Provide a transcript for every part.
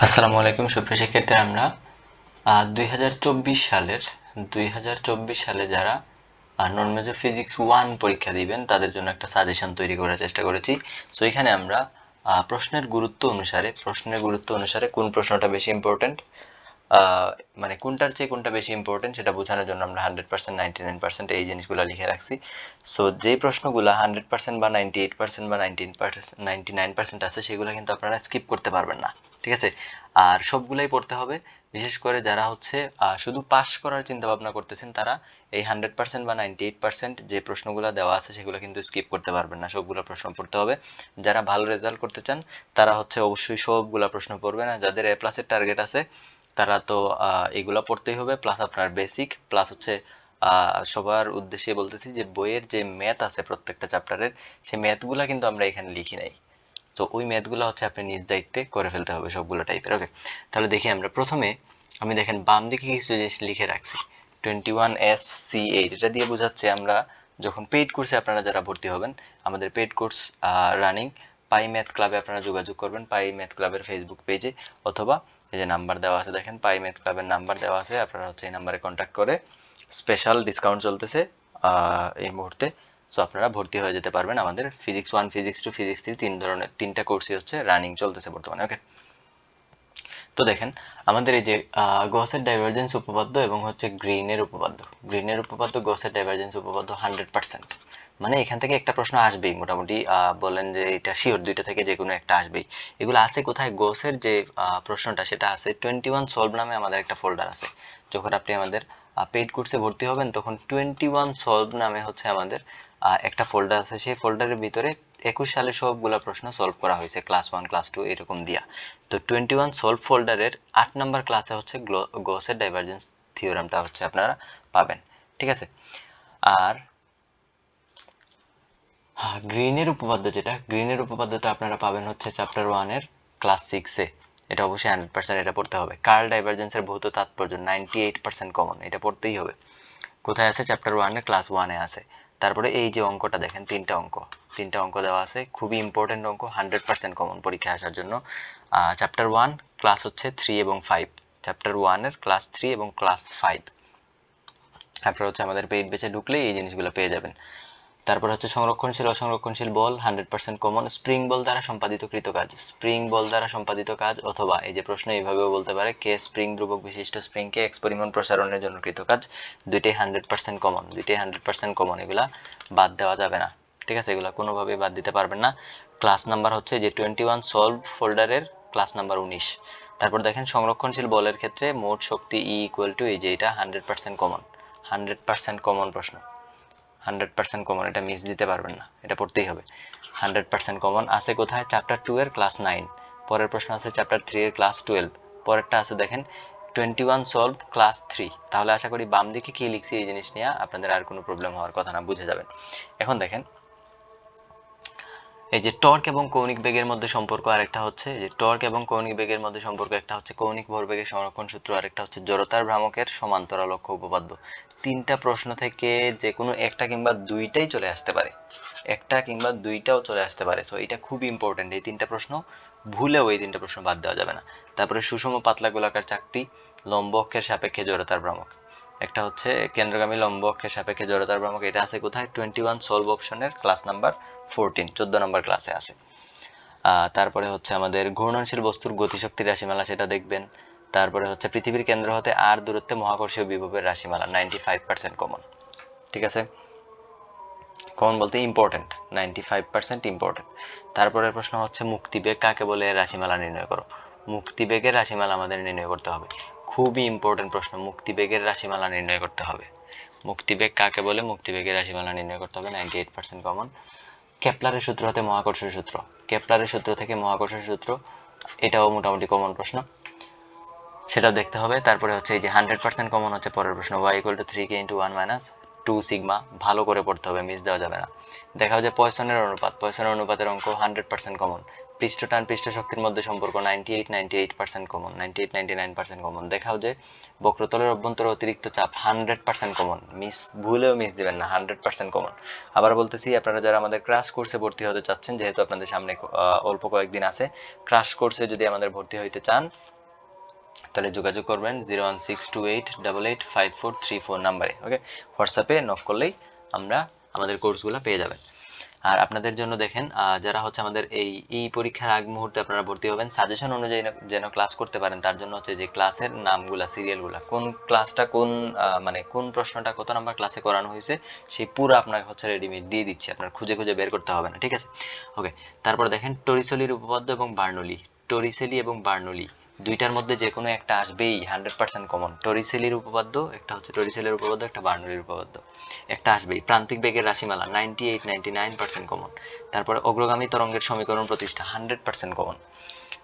আসসালামু আলাইকুম সুপ্রিয় শিক্ষার্থীরা, আমরা 2024 সালে যারা নন মেজর ফিজিক্স 1 পরীক্ষা দিবেন তাদের জন্য একটা সাজেশন তৈরি করার চেষ্টা করেছি। সো এখানে আমরা প্রশ্নের গুরুত্ব অনুসারে কোন প্রশ্নটা বেশি ইম্পর্টেন্ট, মানে কোনটার চেয়ে কোনটা বেশি ইম্পর্টেন্ট সেটা বোঝানোর জন্য আমরা 100%, 99% এই জিনিসগুলো লিখে রাখছি। সো যে প্রশ্নগুলো 100% বা 98% বা 99% আছে সেগুলো কিন্তু আপনারা স্কিপ করতে পারবেন না, ঠিক আছে? আর সবগুলাই পড়তে হবে। বিশেষ করে যারা হচ্ছে শুধু পাস করার চিন্তা ভাবনা করতেছেন তারা এই 100% বা 98% যে প্রশ্নগুলো দেওয়া আছে সেগুলো কিন্তু স্কিপ করতে পারবেন না, সবগুলো প্রশ্ন পড়তে হবে। যারা ভালো রেজাল্ট করতে চান তারা হচ্ছে অবশ্যই সবগুলা প্রশ্ন পড়বেন, আর যাদের A+ এর টার্গেট আছে তারা তো এগুলা পড়তেই হবে, প্লাস আপনার বেসিক, প্লাস হচ্ছে সবার উদ্দেশ্যে বলতেছি যে বইয়ের যে ম্যাথ আছে প্রত্যেকটা চ্যাপ্টারের, সেই ম্যাথগুলা কিন্তু আমরা এখানে লিখি নাই। তো ওই ম্যাথগুলো হচ্ছে আপনি নিজ দায়িত্বে করে ফেলতে হবে সবগুলো টাইপের। ওকে, তাহলে দেখি আমরা প্রথমে, আমি দেখেন বাম দিকে কিছু জিনিস লিখে রাখছি। 21SC8 এটা দিয়ে বোঝাচ্ছে আমরা যখন পেইড কোর্সে আপনারা যারা ভর্তি হবেন, আমাদের পেইড কোর্স রানিং পাই ম্যাথ ক্লাবে আপনারা যোগাযোগ করবেন, পাই ম্যাথ ক্লাবের ফেসবুক পেজে, অথবা এই যে নাম্বার দেওয়া আছে দেখেন, পাই ম্যাথ ক্লাবের নাম্বার দেওয়া আছে, আপনারা হচ্ছে এই নাম্বারে কন্ট্যাক্ট করে স্পেশাল ডিসকাউন্ট চলতেছে এই মুহূর্তে। সো আপনারা ভর্তি হয়ে যেতে পারবেন আমাদের ফিজিক্স 1, ফিজিক্স 2, ফিজিক্স 3 তিনটা কোর্সই হচ্ছে রানিং চলতেছে বর্তমানে। ওকে, তো দেখেন আমাদের এই যে গসের ডাইভারজেন্স উপপাদ্য এবং হচ্ছে গ্রিনের উপপাদ্য গসের ডাইভারজেন্স উপপাদ্য 100%, মানে এখান থেকে একটা প্রশ্ন আসবেই মোটামুটি, বলেন যে এটা শিওর দুইটা থেকে যে কোনো একটা আসবেই। এগুলো আছে কোথায়? গসের যে প্রশ্নটা সেটা আছে 21 সলভ নামে আমাদের একটা ফোল্ডার আছে। যখন আপনি আমাদের পেইড কোর্সে ভর্তি হবেন তখন 21 সলভ নামে হচ্ছে আমাদের একটা ফোল্ডার আছে। সেই ফোল্ডারের ভিতরে 21 সালে সবগুলা প্রশ্ন সলভ করা হয়েছে, ক্লাস 1, ক্লাস 2 এরকম দিয়া। তো 21 সলভ ফোল্ডারের 8 নাম্বার ক্লাসে হচ্ছে গসের ডাইভারজেন্স থিওরামটা হচ্ছে আপনারা পাবেন, ঠিক আছে? আর গ্রিনের উপপাদ্যটা আপনারা পাবেন হচ্ছে চ্যাপ্টার 1 এর ক্লাস 6 এ। এটা অবশ্যই 100% এটা পড়তে হবে। কার্ল ডাইভারজেন্সের ভৌত তাৎপর্য 98% কমন, এটা পড়তেই হবে। কোথায় আছে? চ্যাপ্টার 1 এর ক্লাস 1 এ আছে। তারপরে এই যে অঙ্কটা দেখেন, তিনটা অঙ্ক দেওয়া আছে, খুবই ইম্পর্টেন্ট অঙ্ক, 100% কমন পরীক্ষায় আসার জন্য। চ্যাপ্টার 1 ক্লাস হচ্ছে 3 এবং 5, চ্যাপ্টার 1 এর ক্লাস 3 এবং ক্লাস 5 আপনারা হচ্ছে আমাদের পেইড ব্যাচে ঢুকলেই এই জিনিসগুলো পেয়ে যাবেন। তারপর হচ্ছে অসংরক্ষণশীল বল 100% কমন, স্প্রিং বল দ্বারা সম্পাদিত কাজ, অথবা এই যে প্রশ্ন এইভাবেও বলতে পারে, কে স্প্রিং ধ্রুবক বিশিষ্ট স্প্রিংকে এক্স পরিমাণ প্রসারণের জন্য কৃত কাজ। দুইটাই 100% কমন, এগুলা বাদ দেওয়া যাবে না, ঠিক আছে? এগুলা কোনোভাবেই বাদ দিতে পারবেন না। ক্লাস নাম্বার হচ্ছে যে 21 সলভ ফোল্ডারের ক্লাস নাম্বার 19। তারপর দেখেন সংরক্ষণশীল বলের ক্ষেত্রে মোট শক্তি E = এই যে এটা 100% কমন প্রশ্ন, 100% কমন, এটা মিস দিতে পারবেন না, এটা পড়তেই হবে। 100% কমন আছে কোথায়? চ্যাপ্টার 2 এর ক্লাস 9, পরের প্রশ্ন আছে চ্যাপ্টার 3 এর ক্লাস 12, পরেরটা আছে দেখেন 21 সলভ ক্লাস 3। তাহলে আশা করি বাম দিকে কি লিখছি এই জিনিস নিয়ে আপনাদের আর কোনো প্রবলেম হওয়ার কথা না, বুঝে যাবেন। এখন দেখেন এই যে টর্ক এবং কৌণিক বেগের মধ্যে সম্পর্ক, আরেকটা হচ্ছে যে টর্ক এবং কৌণিক বেগের মধ্যে সম্পর্ক, একটা হচ্ছে কৌণিক ভরবেগের সংরক্ষণ সূত্র, আরেকটা হচ্ছে জড়তার ভ্রামকের সমান্তরাল অক্ষ উপপাদ্য। তিনটা প্রশ্ন থেকে যে কোনো একটা কিংবা দুইটাই চলে আসতে পারে, একটা কিংবা দুইটাও চলে আসতে পারে। সো এটা খুব ইম্পর্টেন্ট, এই তিনটা প্রশ্ন ভুলেও এই তিনটা প্রশ্ন বাদ দেওয়া যাবে না। তারপরে সুষম পাতলা গোলাকার চাকতি, লম্ব অক্ষের সাপেক্ষে জড়তার ভ্রামক, একটা হচ্ছে কেন্দ্রগামী লম্ব অক্ষের সাপেক্ষে জড়তার ভ্রামক, এটা আছে কোথায়? 21 সলভ অপশনের ক্লাস নাম্বার 14, 14 নম্বর ক্লাসে আছে। তারপরে হচ্ছে আমাদের ঘূর্ণনশীল বস্তুর গতিশক্তির রাশিমালা, সেটা দেখবেন। তারপরে হচ্ছে পৃথিবীর কেন্দ্র হতে আর দূরত্বে মহাকর্ষীয় বিভবের রাশিমালা, 95% কমন, ঠিক আছে? কমন বলতে ইম্পর্টেন্ট, 95% ইম্পর্টেন্ট। তারপরের প্রশ্ন হচ্ছে মুক্তিবেগ কাকে বলে, এর রাশিমালা নির্ণয় করো। মুক্তিবেগের রাশিমালা আমাদের নির্ণয় করতে হবে, খুবই ইম্পর্টেন্ট প্রশ্ন, মুক্তিবেগের রাশিমালা নির্ণয় করতে হবে। মুক্তিবেগ কাকে বলে, মুক্তিবেগের রাশিমালা নির্ণয় করতে হবে, 98% কমন। কেপলারের সূত্র হতে মহাকর্ষীয় সূত্র, কেপলারের সূত্র থেকে মহাকর্ষীয় সূত্র, এটাও মোটামুটি কমন প্রশ্ন, সেটাও দেখতে হবে। তারপরে হচ্ছে এই যে 100% কমন হচ্ছে পরের প্রশ্ন, y = 3k × 1 - 2 সিগমা, ভালো করে পড়তে হবে, মিস দেওয়া যাবে না। দেখা যায় পয়সনের অনুপাতের অঙ্ক 100% কমন। পৃষ্ঠটান পৃষ্ঠ শক্তির মধ্যে সম্পর্ক 98% কমন, 99% কমন। দেখাও যে বক্রতলের অভ্যন্তরে অতিরিক্ত চাপ 100% কমন, ভুলেও মিস দিবেন না, 100% কমন। আবার বলতেছি, আপনারা যারা আমাদের ক্রাশ কোর্সে ভর্তি হতে চাচ্ছেন, যেহেতু আপনাদের সামনে অল্প কয়েকদিন আছে, ক্রাশ কোর্সে যদি আমাদের ভর্তি হইতে চান তাহলে যোগাযোগ করবেন 01628885434 নাম্বারে। ওকে, হোয়াটসঅ্যাপে নক করলেই আমাদের কোর্সগুলো পেয়ে যাবেন। আর আপনাদের জন্য দেখেন যারা হচ্ছে আমাদের এই পরীক্ষার আগ মুহূর্তে আপনারা ভর্তি হবেন, সাজেশন অনুযায়ী যেন ক্লাস করতে পারেন, তার জন্য হচ্ছে যে ক্লাসের নামগুলা, সিরিয়ালগুলা, কোন ক্লাসটা কোন মানে কোন প্রশ্নটা কত নাম্বার ক্লাসে করানো হয়েছে সেই পুরো আপনাকে হচ্ছে রেডিমেড দিয়ে দিচ্ছি, আপনার খুঁজে খুঁজে বের করতে হবে না, ঠিক আছে? ওকে, তারপরে দেখেন টরিসেলির উপপাদ্য এবং বার্নৌলি। টরিসেলি এবং বার্নৌলি দুইটার মধ্যে যে কোনো একটা আসবেই, 100% কমন। টরিসেলির উপপাদ্য একটা হচ্ছে, টরিসেলির উপপাদ্য একটা, বার্নৌলির উপপাদ্য একটা আসবেই। প্রান্তিক বেগের রাশিমালা 98-99% কমন। তারপরে অগ্রগামী তরঙ্গের সমীকরণ প্রতিষ্ঠা 100% কমন।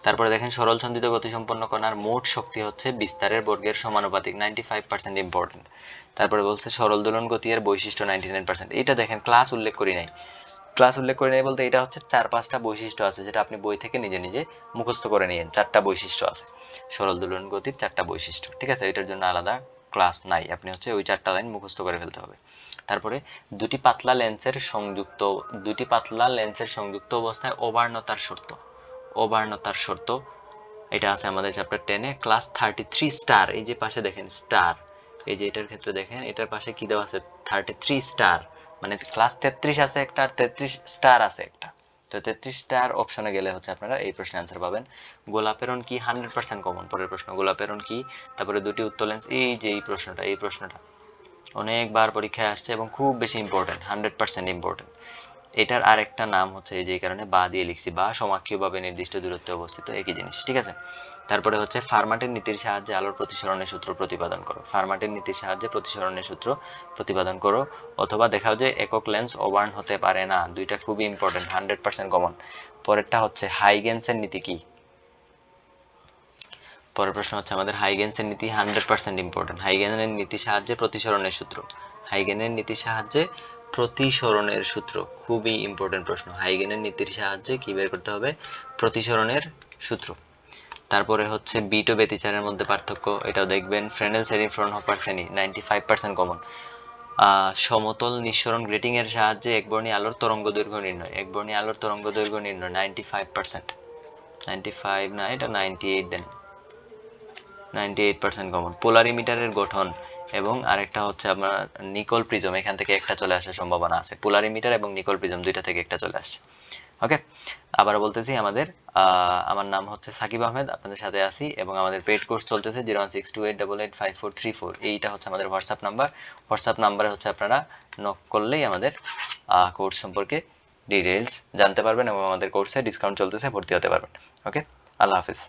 তারপরে দেখেন সরল ছন্দিত গতিসম্পন্ন কণার মোট শক্তি হচ্ছে বিস্তারের বর্গের সমানুপাতিক, 95% ইম্পর্টেন্ট। তারপরে বলছে সরল দোলন গতি এর বৈশিষ্ট্য 99%। এটা দেখেন ক্লাস উল্লেখ করি নাই, ক্লাস উল্লেখ করে নেই বলতে এটা হচ্ছে 4-5টা বৈশিষ্ট্য আছে যেটা আপনি বই থেকে নিজে নিজে মুখস্থ করে নিয়েন। 4টা বৈশিষ্ট্য আছে সরল দোলন গতির, 4টা বৈশিষ্ট্য, ঠিক আছে? এটার জন্য আলাদা ক্লাস নাই, আপনি হচ্ছে ওই 4টা লাইন মুখস্থ করে ফেলতে হবে। তারপরে দুটি পাতলা লেন্সের সংযুক্ত অবস্থায় অবার্ণতার শর্ত, অবার্ণতার শর্ত এটা আছে আমাদের চ্যাপ্টার 10-এ। ক্লাস 33 স্টার, এই যে পাশে দেখেন স্টার, এই যে এটার ক্ষেত্রে দেখেন এটার পাশে কি দেওয়া আছে, 33 স্টার, মানে ক্লাস 33 আছে একটা আর 33 স্টার আছে একটা। তো 33 স্টার অপশনে গেলে হচ্ছে আপনারা এই প্রশ্নের অ্যান্সার পাবেন। গোলাপেরন কি 100% কমন। পরের প্রশ্ন গোলাপেরন কি, তারপরে দুটি উত্তর লেন্স, এই যে এই প্রশ্নটা অনেকবার পরীক্ষায় আসছে এবং খুব বেশি ইম্পর্টেন্ট, 100% ইম্পর্টেন্ট। এটার আরেকটা নাম হচ্ছে এই যে কারণে বা দিয়ে লিখছি, বা সমাক্ষীয়ভাবে নির্দিষ্ট দূরত্বে অবস্থিত, একই জিনিস, ঠিক আছে? তারপরে হচ্ছে ফার্মাটের নীতির সাহায্যে আলোর প্রতিসরণের সূত্র প্রতিপাদন করো। ফার্মাটের নীতির সাহায্যে প্রতিসরণের সূত্র প্রতিপাদন করো, অথবা দেখাও যে একক লেন্স ওবার্ন হতে পারে না। দুইটা খুবই ইম্পর্টেন্ট, 100% কমন। পরেরটা হচ্ছে হাইগেন্সের নীতি কি। পরের প্রশ্ন হচ্ছে আমাদের হাইগেন্সের নীতি, 100% ইম্পর্টেন্ট। হাইগেনের নীতির সাহায্যে প্রতিসরণের সূত্র, হাইগেনের নীতির সাহায্যে প্রতিসরণের সূত্র, খুবই ইম্পর্টেন্ট প্রশ্ন। হাইগেনের নীতির সাহায্যে কি বের করতে হবে, প্রতিসরণের সূত্র। তারপরে হচ্ছে বিট ও ব্যতিচারের মধ্যে পার্থক্য, এটাও দেখবেন। ফ্রেনেল শ্রেণী, ফ্রনহোফার শ্রেণী, 95% কমন। সমতল নিঃসরণ গ্রেটিং এর সাহায্যে একবর্ণী আলোর তরঙ্গ দৈর্ঘ্য নির্ণয়, একবর্ণী আলোর তরঙ্গ দৈর্ঘ্য নির্ণয়, 95%, 95 না, এটা 98 দেন, 98% কমন। পোলারিমিটারের গঠন এবং আরেকটা হচ্ছে আপনার নিকল প্রিজম, এখান থেকে একটা চলে আসার সম্ভাবনা আছে। পোলারিমিটার এবং নিকল প্রিজম দুইটা থেকে একটা চলে আসছে। ওকে, আবার বলতেছি আমার নাম হচ্ছে সাকিব আহমেদ, আপনাদের সাথে আছি এবং আমাদের পেড কোর্স চলতেছে 01628885434। এইটা হচ্ছে আমাদের হোয়াটসঅ্যাপ নাম্বার। হোয়াটসঅ্যাপ নাম্বারে হচ্ছে আপনারা নক করলেই আমাদের কোর্স সম্পর্কে ডিটেইলস জানতে পারবেন এবং আমাদের কোর্সে ডিসকাউন্ট চলতেছে, ভর্তি হতে পারবেন। ওকে, আল্লাহ হাফিজ।